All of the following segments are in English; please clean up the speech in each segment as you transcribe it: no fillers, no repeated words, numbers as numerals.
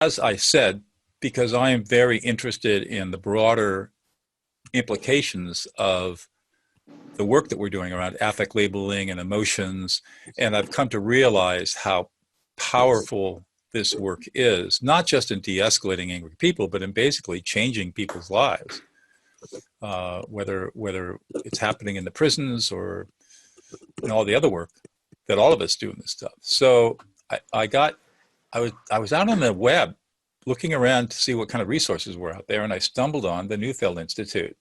as I said, because I am very interested in the broader implications of the work that we're doing around affect labeling and emotions, and I've come to realize how powerful this work is, not just in de-escalating angry people, but in basically changing people's lives, whether it's happening in the prisons or in all the other work that all of us do in this stuff. So I was out on the web looking around to see what kind of resources were out there, and I stumbled on the Neufeld Institute.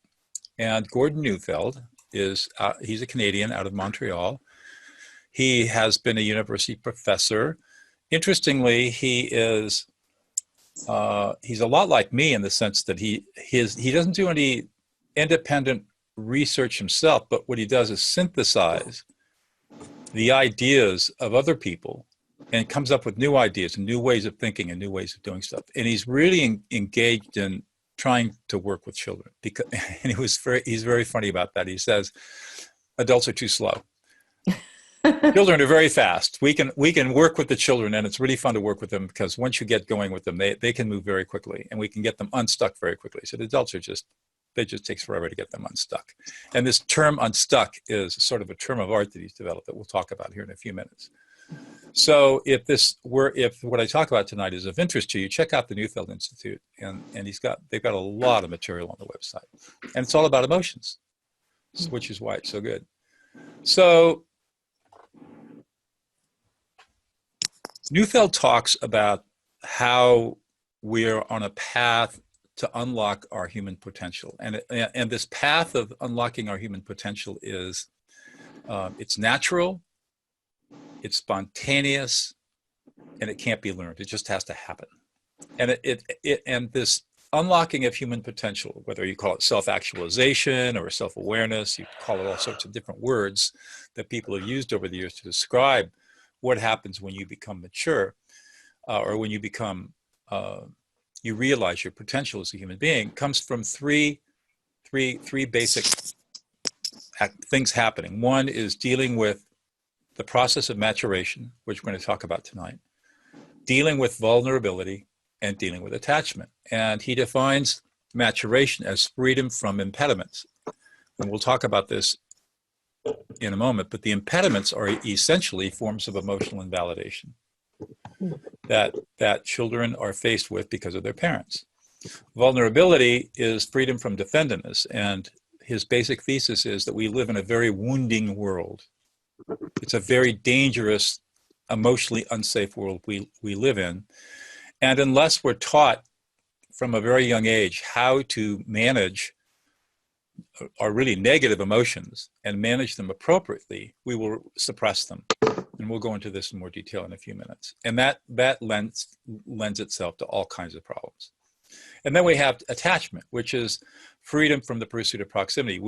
And Gordon Neufeld he's a Canadian out of Montreal. He has been a university professor. Interestingly, he's a lot like me in the sense that he doesn't do any independent research himself, but what he does is synthesize the ideas of other people and comes up with new ideas and new ways of thinking and new ways of doing stuff. And he's really engaged in trying to work with children, and he's very funny about that. He says adults are too slow. Children are very fast. We can work with the children, and it's really fun to work with them because once you get going with them, they can move very quickly, and we can get them unstuck very quickly. So the adults it just takes forever to get them unstuck. And this term unstuck is sort of a term of art that he's developed that we'll talk about here in a few minutes. So if what I talk about tonight is of interest to you, check out the Neufeld Institute, and they've got a lot of material on the website, and it's all about emotions, which is why it's so good. So Neufeld talks about how we're on a path to unlock our human potential, and this path of unlocking our human potential is it's natural, it's spontaneous, and it can't be learned. It just has to happen. And and this unlocking of human potential, whether you call it self-actualization or self-awareness, you call it all sorts of different words that people have used over the years to describe what happens when you become mature, or when you become, you realize your potential as a human being, comes from three basic things happening. One is dealing with the process of maturation, which we're going to talk about tonight, dealing with vulnerability, and dealing with attachment. And he defines maturation as freedom from impediments. And we'll talk about this in a moment, but the impediments are essentially forms of emotional invalidation that children are faced with because of their parents. Vulnerability is freedom from defendedness, and his basic thesis is that we live in a very wounding world. It's a very dangerous, emotionally unsafe world we live in. And unless we're taught from a very young age how to manage our really negative emotions and manage them appropriately, we will suppress them. And we'll go into this in more detail in a few minutes. And that lends itself to all kinds of problems. And then we have attachment, which is freedom from the pursuit of proximity.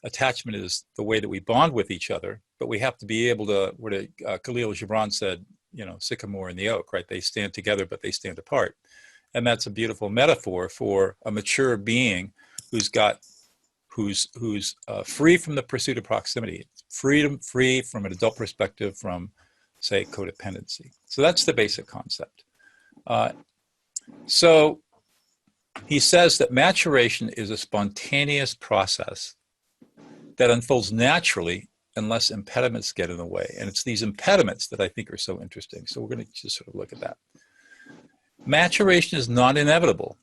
Attachment is the way that we bond with each other, but we have to be able to, what Khalil Gibran said, sycamore and the oak, right? They stand together, but they stand apart. And that's a beautiful metaphor for a mature being who's free from the pursuit of proximity, free from an adult perspective from, say, codependency. So that's the basic concept. So he says that maturation is a spontaneous process that unfolds naturally unless impediments get in the way. And it's these impediments that I think are so interesting. So we're going to just sort of look at that. Maturation is not inevitable.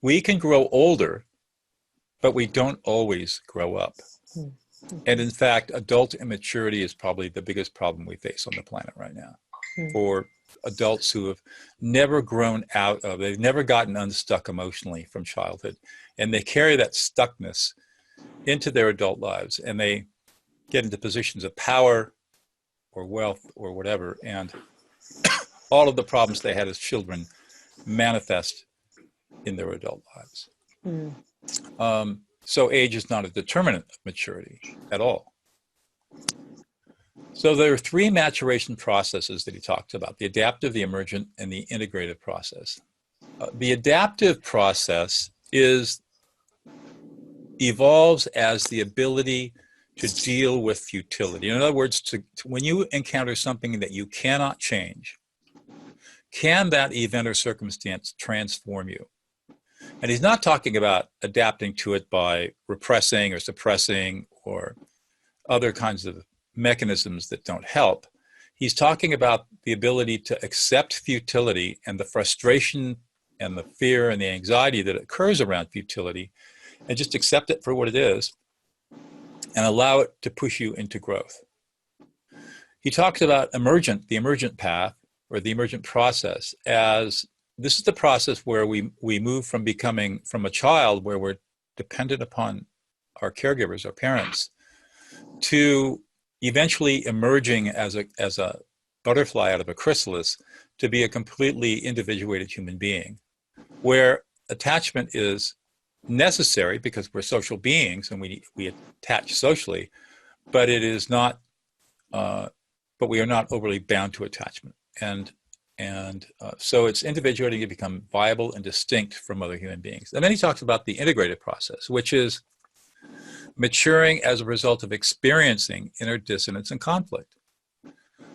We can grow older, but we don't always grow up. And in fact, adult immaturity is probably the biggest problem we face on the planet right now. For adults who have never grown out of, they've never gotten unstuck emotionally from childhood, and they carry that stuckness into their adult lives, and they get into positions of power or wealth or whatever, and all of the problems they had as children manifest in their adult lives. So age is not a determinant of maturity at all. So there are three maturation processes that he talks about: the adaptive, the emergent, and the integrative process. The adaptive process evolves as the ability to deal with futility. In other words, when you encounter something that you cannot change, can that event or circumstance transform you? And he's not talking about adapting to it by repressing or suppressing or other kinds of mechanisms that don't help. He's talking about the ability to accept futility and the frustration and the fear and the anxiety that occurs around futility, and just accept it for what it is and allow it to push you into growth. He talks about the emergent path or the emergent process as this is the process where we move from becoming from a child where we're dependent upon our caregivers, our parents, to eventually emerging as a butterfly out of a chrysalis to be a completely individuated human being, where attachment is necessary because we're social beings and we attach socially, but it is not. But we are not overly bound to attachment, and so it's individuating to become viable and distinct from other human beings. And then he talks about the integrated process, which is maturing as a result of experiencing inner dissonance and conflict.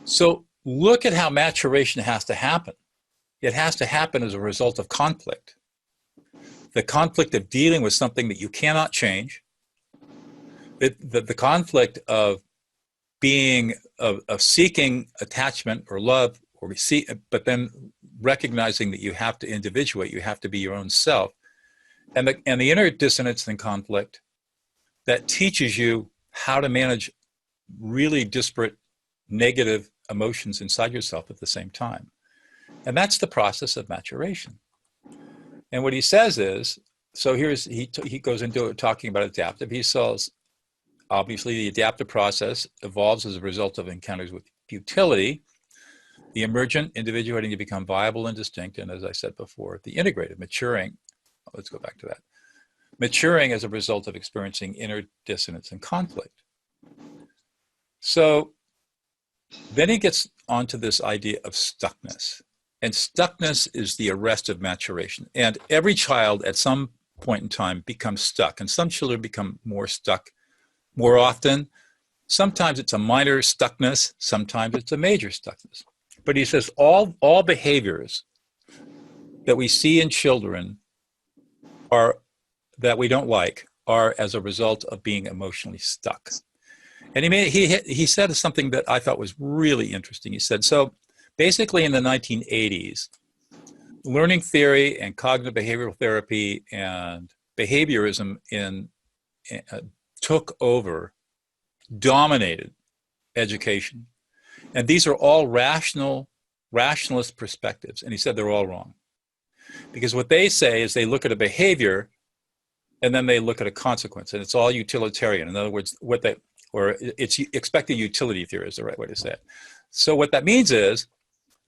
So look at how maturation has to happen. It has to happen as a result of conflict. The conflict of dealing with something that you cannot change, the conflict of seeking attachment or love, but then recognizing that you have to individuate, you have to be your own self, and the inner dissonance and conflict that teaches you how to manage really disparate negative emotions inside yourself at the same time. And that's the process of maturation. And what he says is, so he goes into it talking about adaptive. He says, obviously, the adaptive process evolves as a result of encounters with futility, the emergent, individuating to become viable and distinct, and as I said before, the integrated, maturing, let's go back to that, maturing as a result of experiencing inner dissonance and conflict. So then he gets onto this idea of stuckness. And stuckness is the arrest of maturation. And every child at some point in time becomes stuck, and some children become more stuck more often. Sometimes it's a minor stuckness, sometimes it's a major stuckness. But he says all behaviors that we see in children are that we don't like are as a result of being emotionally stuck. And he said something that I thought was really interesting. He said, so basically in the 1980s, learning theory and cognitive behavioral therapy and behaviorism took over, dominated education. And these are all rationalist perspectives. And he said they're all wrong. Because what they say is they look at a behavior and then they look at a consequence, and it's all utilitarian. In other words, it's expected utility theory is the right way to say it. So what that means is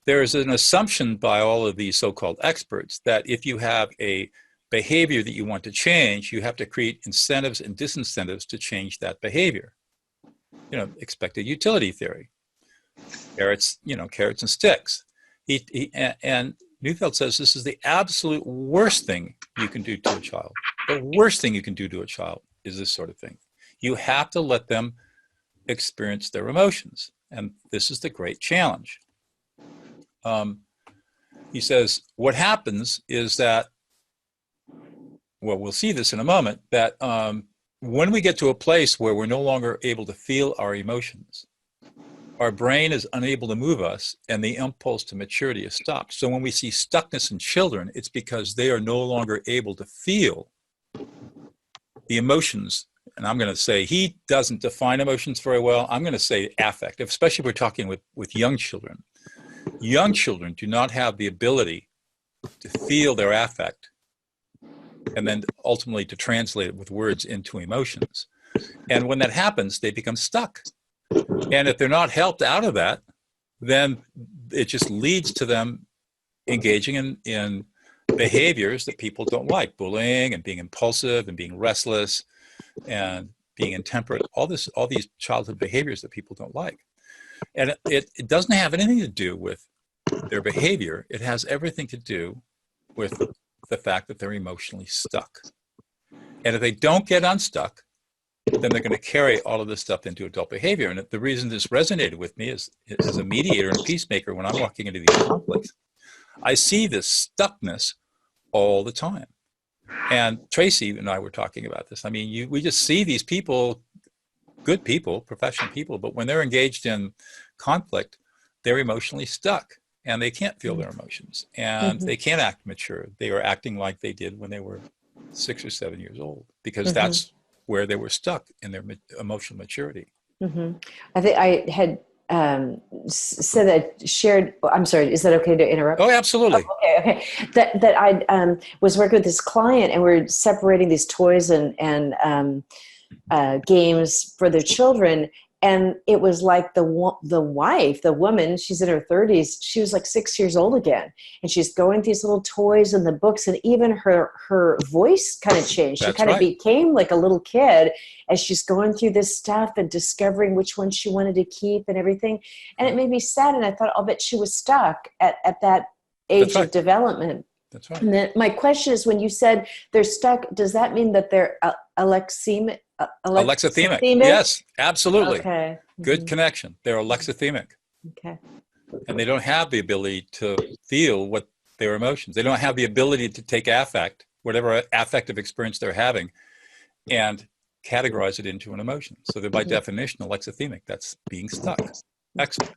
there is an assumption by all of these so-called experts that if you have a behavior that you want to change, you have to create incentives and disincentives to change that behavior. Expected utility theory. Carrots and sticks. And Neufeld says this is the absolute worst thing you can do to a child. The worst thing you can do to a child is this sort of thing. You have to let them experience their emotions. And this is the great challenge. He says, what happens is that, well, we'll see this in a moment, that when we get to a place where we're no longer able to feel our emotions, our brain is unable to move us, and the impulse to maturity is stopped. So when we see stuckness in children, it's because they are no longer able to feel the emotions. And I'm going to say he doesn't define emotions very well. I'm going to say affective, especially if we're talking with young children. Young children do not have the ability to feel their affect and then ultimately to translate it with words into emotions. And when that happens, they become stuck. And if they're not helped out of that, then it just leads to them engaging in behaviors that people don't like, bullying and being impulsive and being restless and being intemperate, all these childhood behaviors that people don't like. And it doesn't have anything to do with their behavior. It has everything to do with the fact that they're emotionally stuck. And if they don't get unstuck, then they're going to carry all of this stuff into adult behavior. And the reason this resonated with me is as a mediator and a peacemaker, when I'm walking into these conflicts, I see this stuckness all the time. And Tracy and I were talking about this. I mean, we just see these people, good people, professional people, but when they're engaged in conflict, they're emotionally stuck and they can't feel their emotions and they can't act mature. They are acting like they did when they were 6 or 7 years old because that's where they were stuck in their emotional maturity. I think I had said that shared. I'm sorry. Is that okay to interrupt? Oh, absolutely. Oh, okay. That I was working with this client, and we're separating these toys and games for their children. And it was like the wife, the woman, she's in her 30s. She was like 6 years old again, and she's going through these little toys and the books, and even her voice kind of changed. She kind of became like a little kid as she's going through this stuff and discovering which one she wanted to keep and everything. And it made me sad. And I thought, I'll bet she was stuck at that age of development. That's right. And then my question is, when you said they're stuck, does that mean that they're alexithemic? Yes, absolutely. Okay. Good connection. They're alexithemic. Okay. And they don't have the ability to feel what their emotions. They don't have the ability to take affect, whatever affective experience they're having, and categorize it into an emotion. So they're by definition alexithemic. That's being stuck. Excellent.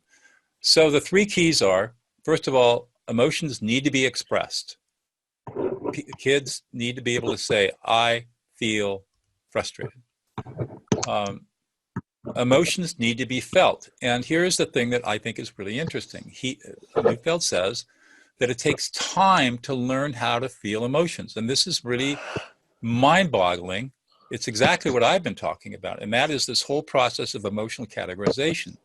So the three keys are, first of all, emotions need to be expressed. Kids need to be able to say, I feel frustrated. Emotions need to be felt. And here's the thing that I think is really interesting. Neufeld says that it takes time to learn how to feel emotions. And this is really mind-boggling. It's exactly what I've been talking about. And that is this whole process of emotional categorization.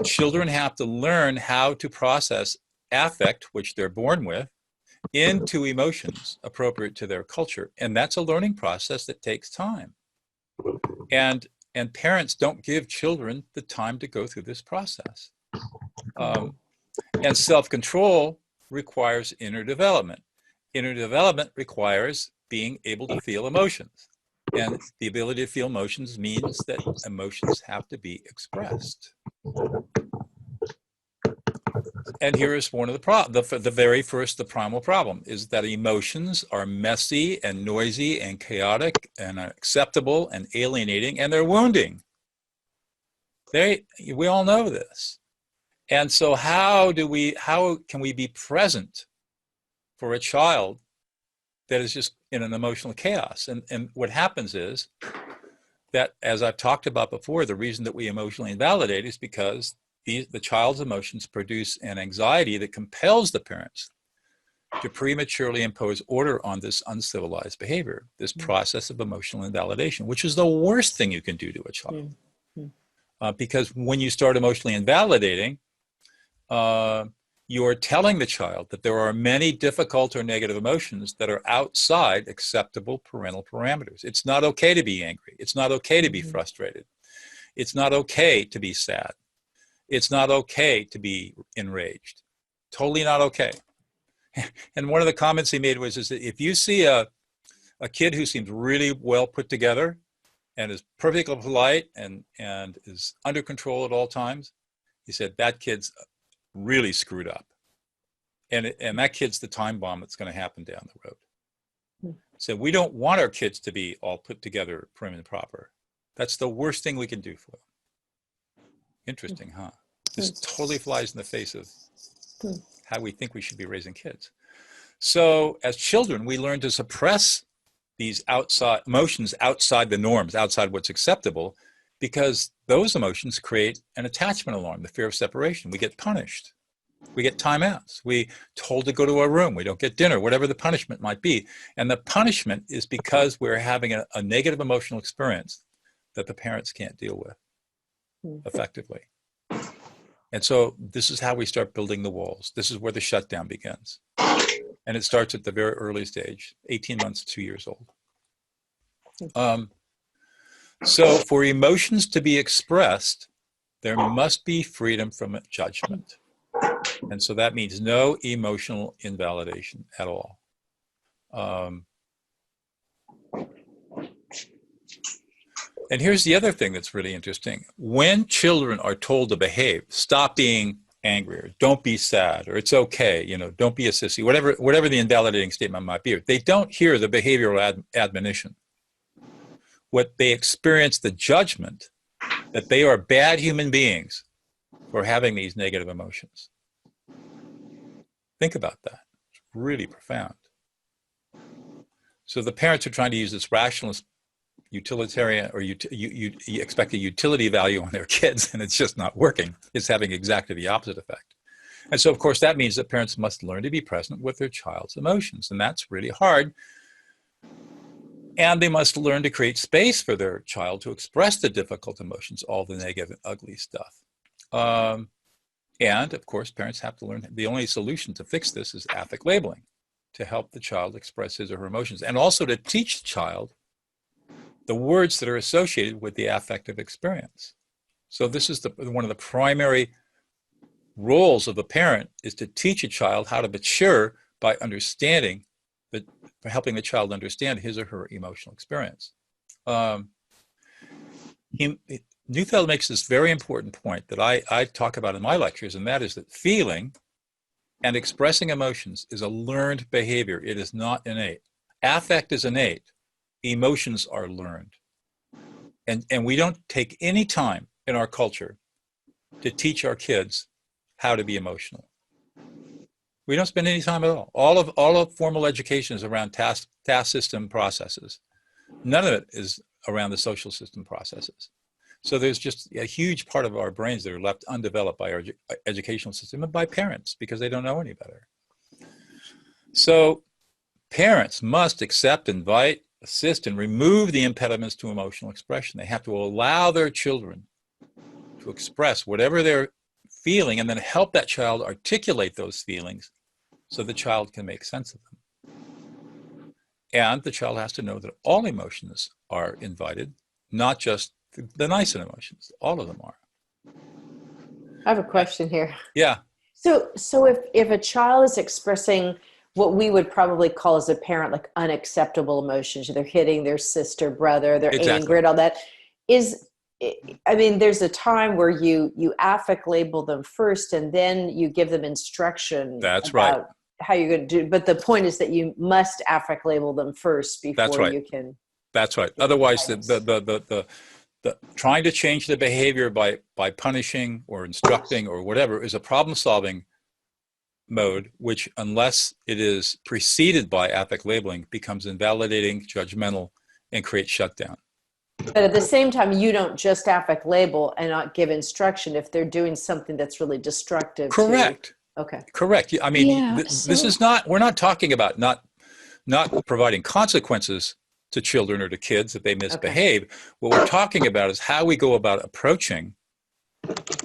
Children have to learn how to process affect, which they're born with, into emotions appropriate to their culture. And that's a learning process that takes time. And parents don't give children the time to go through this process. And self-control requires inner development. Inner development requires being able to feel emotions. And the ability to feel emotions means that emotions have to be expressed. And here is one of the very first, the primal problem is that emotions are messy and noisy and chaotic and unacceptable and alienating, and they're wounding. We all know this. And so how can we be present for a child that is just in an emotional chaos? And what happens is that, as I've talked about before, the reason that we emotionally invalidate is because the child's emotions produce an anxiety that compels the parents to prematurely impose order on this uncivilized behavior, this process of emotional invalidation, which is the worst thing you can do to a child. Because when you start emotionally invalidating, you're telling the child that there are many difficult or negative emotions that are outside acceptable parental parameters. It's not okay to be angry. It's not okay to be frustrated. It's not okay to be sad. It's not okay to be enraged. Totally not okay. And one of the comments he made was that if you see a kid who seems really well put together and is perfectly polite and is under control at all times, he said, that kid's really screwed up. And that kid's the time bomb that's going to happen down the road. So we don't want our kids to be all put together, prim and proper. That's the worst thing we can do for them. Interesting, huh? This totally flies in the face of how we think we should be raising kids. So as children, we learn to suppress these emotions outside the norms, outside what's acceptable, because those emotions create an attachment alarm, the fear of separation. We get punished. We get timeouts. We told to go to our room. We don't get dinner, whatever the punishment might be. And the punishment is because we're having a negative emotional experience that the parents can't deal with effectively. And so this is how we start building the walls. This is where the shutdown begins. And it starts at the very earliest age, 18 months, 2 years old. So for emotions to be expressed, there must be freedom from judgment. And so that means no emotional invalidation at all. And here's the other thing that's really interesting. When children are told to behave, stop being angry, or don't be sad, or it's okay, don't be a sissy, whatever the invalidating statement might be. They don't hear the behavioral admonition. What they experience, the judgment that they are bad human beings for having these negative emotions. Think about that. It's really profound. So the parents are trying to use this rationalist, utilitarian, or you expect a utility value on their kids, and it's just not working. It's having exactly the opposite effect. And so, of course, that means that parents must learn to be present with their child's emotions, and that's really hard. And they must learn to create space for their child to express the difficult emotions, all the negative and ugly stuff. And, of course, parents have to learn, the only solution to fix this is affect labeling, to help the child express his or her emotions, and also to teach the child the words that are associated with the affective experience. So this is one of the primary roles of a parent, is to teach a child how to mature by understanding, by helping the child understand his or her emotional experience. Neufeld makes this very important point that I talk about in my lectures, and that is that feeling and expressing emotions is a learned behavior. It is not innate. Affect is innate. Emotions are learned. And we don't take any time in our culture to teach our kids how to be emotional. We don't spend any time at all. All of formal education is around task system processes. None of it is around the social system processes. So there's just a huge part of our brains that are left undeveloped by our educational system and by parents, because they don't know any better. So parents must accept, invite, assist, and remove the impediments to emotional expression. They have to allow their children to express whatever they're feeling, and then help that child articulate those feelings so the child can make sense of them. And the child has to know that all emotions are invited, not just the nice emotions. All of them are. I have a question here. Yeah. So if a child is expressing what we would probably call as a parent like unacceptable emotions, they're hitting their sister, brother, they're angry and all that, there's a time where you affect label them first, and then you give them instruction. That's about right. how you're going to do. But the point is that you must affect label them first before That's right. you can. That's right. Otherwise, the trying to change the behavior by punishing or instructing or whatever is a problem-solving mode, which, unless it is preceded by affect labeling, becomes invalidating, judgmental, and creates shutdown. But at the same time, you don't just affect label and not give instruction if they're doing something that's really destructive. Correct. Okay. Correct. I mean, this is not, we're not talking about not providing consequences to children or to kids if they misbehave. Okay. What we're talking about is how we go about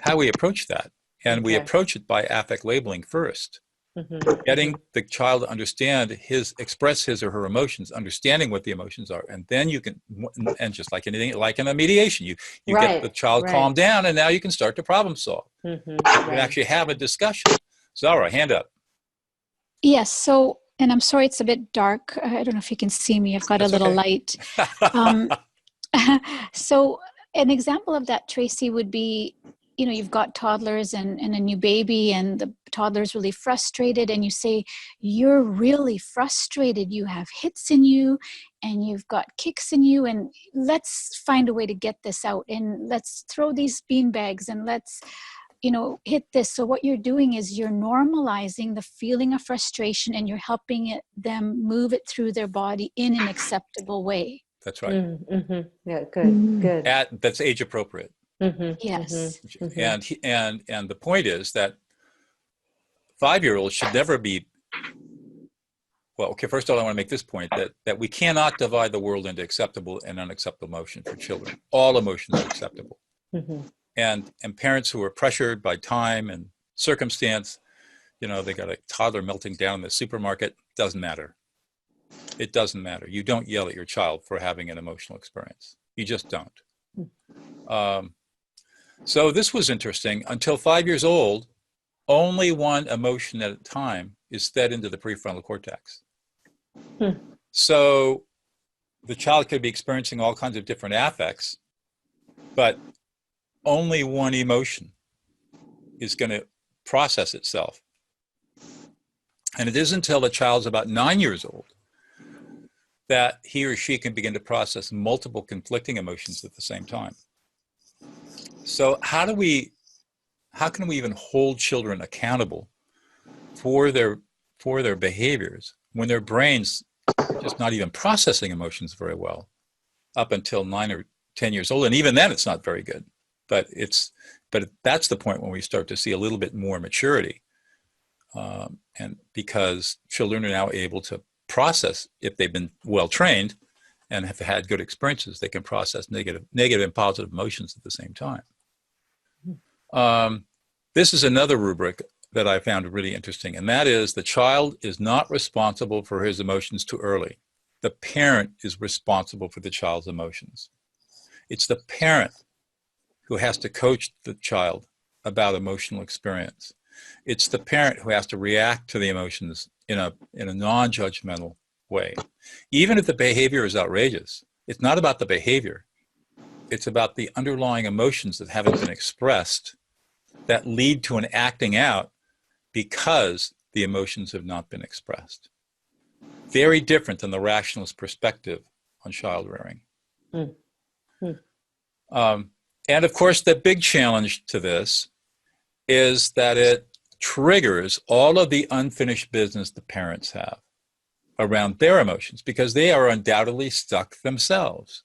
how we approach that. And we approach it by affect labeling first. Mm-hmm. Getting the child to express his or her emotions, understanding what the emotions are. And then you can, and just like anything, like in a mediation, you get the child calmed down, and now you can start to problem solve. Mm-hmm. You can actually have a discussion. Zara, hand up. Yes. So, and I'm sorry, it's a bit dark. I don't know if you can see me. I've got a little light. So an example of that, Tracy, would be, you've got toddlers and a new baby, and the toddler's really frustrated, and you say, you're really frustrated. You have hits in you and you've got kicks in you, and let's find a way to get this out, and let's throw these bean bags, and let's, hit this. So what you're doing is you're normalizing the feeling of frustration, and you're helping them move it through their body in an acceptable way. That's right. Mm-hmm. Yeah, good. That's age appropriate. Mm-hmm. Yes. Mm-hmm. And the point is that 5-year-olds should never be, well, okay, first of all, I want to make this point, that we cannot divide the world into acceptable and unacceptable emotion for children. All emotions are acceptable. Mm-hmm. And parents who are pressured by time and circumstance, they got a toddler melting down in the supermarket, doesn't matter. It doesn't matter. You don't yell at your child for having an emotional experience. You just don't. So this was interesting. Until 5 years old, only one emotion at a time is fed into the prefrontal cortex. So the child could be experiencing all kinds of different affects, but only one emotion is going to process itself. And it isn't until the child's about 9 years old that he or she can begin to process multiple conflicting emotions at the same time. So how can we even hold children accountable for their behaviors when their brains are just not even processing emotions very well up until 9 or 10 years old? And even then it's not very good. But that's the point when we start to see a little bit more maturity. And because children are now able to process, if they've been well trained and have had good experiences, they can process negative and positive emotions at the same time. This is another rubric that I found really interesting, and that is the child is not responsible for his emotions too early. The parent is responsible for the child's emotions. It's the parent who has to coach the child about emotional experience. It's the parent who has to react to the emotions in a non-judgmental way. Even if the behavior is outrageous, it's not about the behavior. It's about the underlying emotions that haven't been expressed that lead to an acting out because the emotions have not been expressed. Very different than the rationalist perspective on child rearing. And of course, the big challenge to this is that it triggers all of the unfinished business the parents have around their emotions, because they are undoubtedly stuck themselves.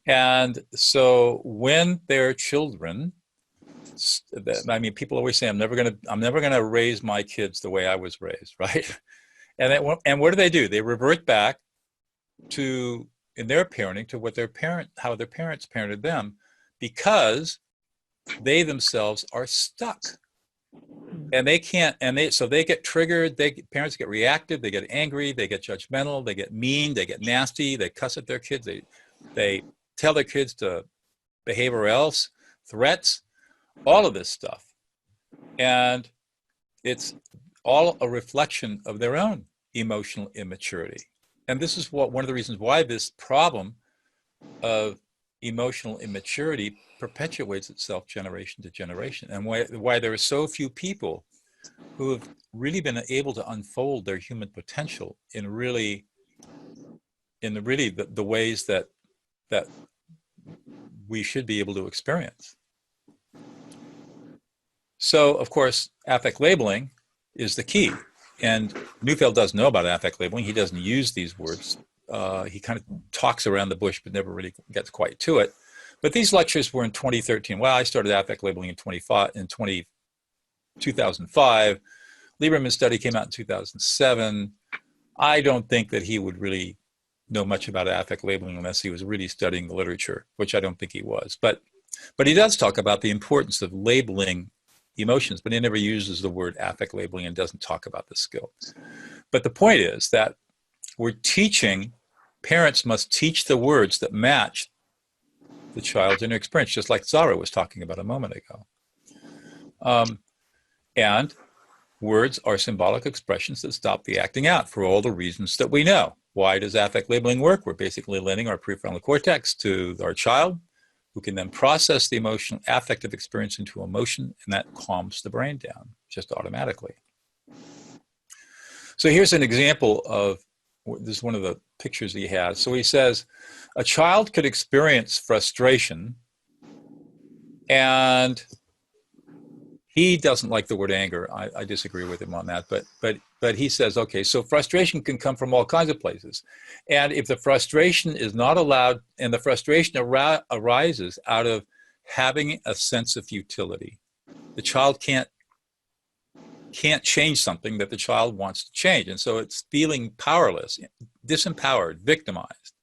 And so when their children, I mean, people always say, I'm never gonna raise my kids the way I was raised, right? And what do? They revert back to, in their parenting, to how their parents parented them, because they themselves are stuck. And they can't, so they get triggered, parents get reactive, they get angry, they get judgmental, they get mean, they get nasty, they cuss at their kids, they tell their kids to behave or else, threats, all of this stuff. And it's all a reflection of their own emotional immaturity. And this is one of the reasons why this problem of emotional immaturity perpetuates itself generation to generation, and why there are so few people who have really been able to unfold their human potential in the ways that we should be able to experience. So, of course, affect labeling is the key. And Neufeld doesn't know about affect labeling. He doesn't use these words. He kind of talks around the bush, but never really gets quite to it. But these lectures were in 2013. Well, I started affect labeling in 2005. Lieberman's study came out in 2007. I don't think that he would really know much about affect labeling unless he was really studying the literature, which I don't think he was. But he does talk about the importance of labeling emotions, but he never uses the word affect labeling and doesn't talk about the skill. But the point is that parents must teach the words that match the child's inner experience, just like Zara was talking about a moment ago. And words are symbolic expressions that stop the acting out for all the reasons that we know. Why does affect labeling work? We're basically lending our prefrontal cortex to our child, who can then process the emotional affective experience into emotion, and that calms the brain down just automatically. So here's an example of, this is one of the pictures he has. So he says, a child could experience frustration, and he doesn't like the word anger. I disagree with him on that, but he says, okay, so frustration can come from all kinds of places. And if the frustration is not allowed, and the frustration arises out of having a sense of futility, the child can't change something that the child wants to change. And so it's feeling powerless, disempowered, victimized.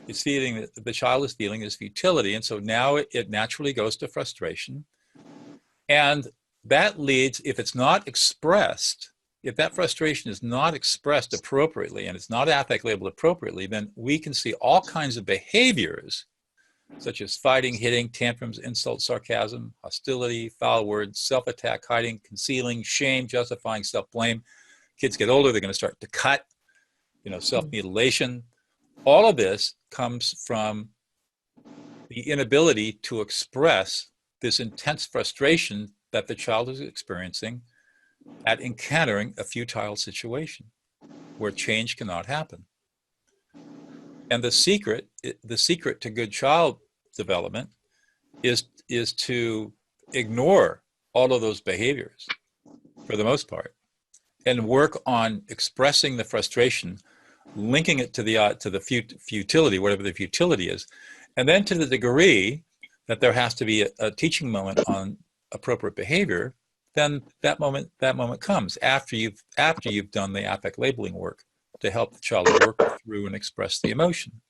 It's feeling that the child is feeling is futility. And so now it naturally goes to frustration. And that leads, if it's not expressed, if that frustration is not expressed appropriately and it's not affect labeled appropriately, then we can see all kinds of behaviors, such as fighting, hitting, tantrums, insults, sarcasm, hostility, foul words, self-attack, hiding, concealing, shame, justifying, self-blame. Kids get older, they're going to start to cut, self-mutilation. All of this comes from the inability to express this intense frustration that the child is experiencing at encountering a futile situation where change cannot happen. And the secret to good child development is to ignore all of those behaviors for the most part, and work on expressing the frustration, linking it to the futility, whatever the futility is, and then to the degree that there has to be a teaching moment on appropriate behavior. Then that moment comes after you've done the affect labeling work to help the child work through and express the emotion.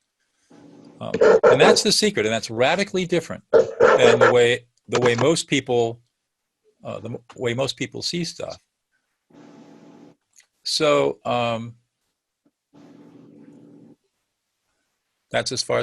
And that's the secret, and that's radically different than the way most people see stuff. So that's as far as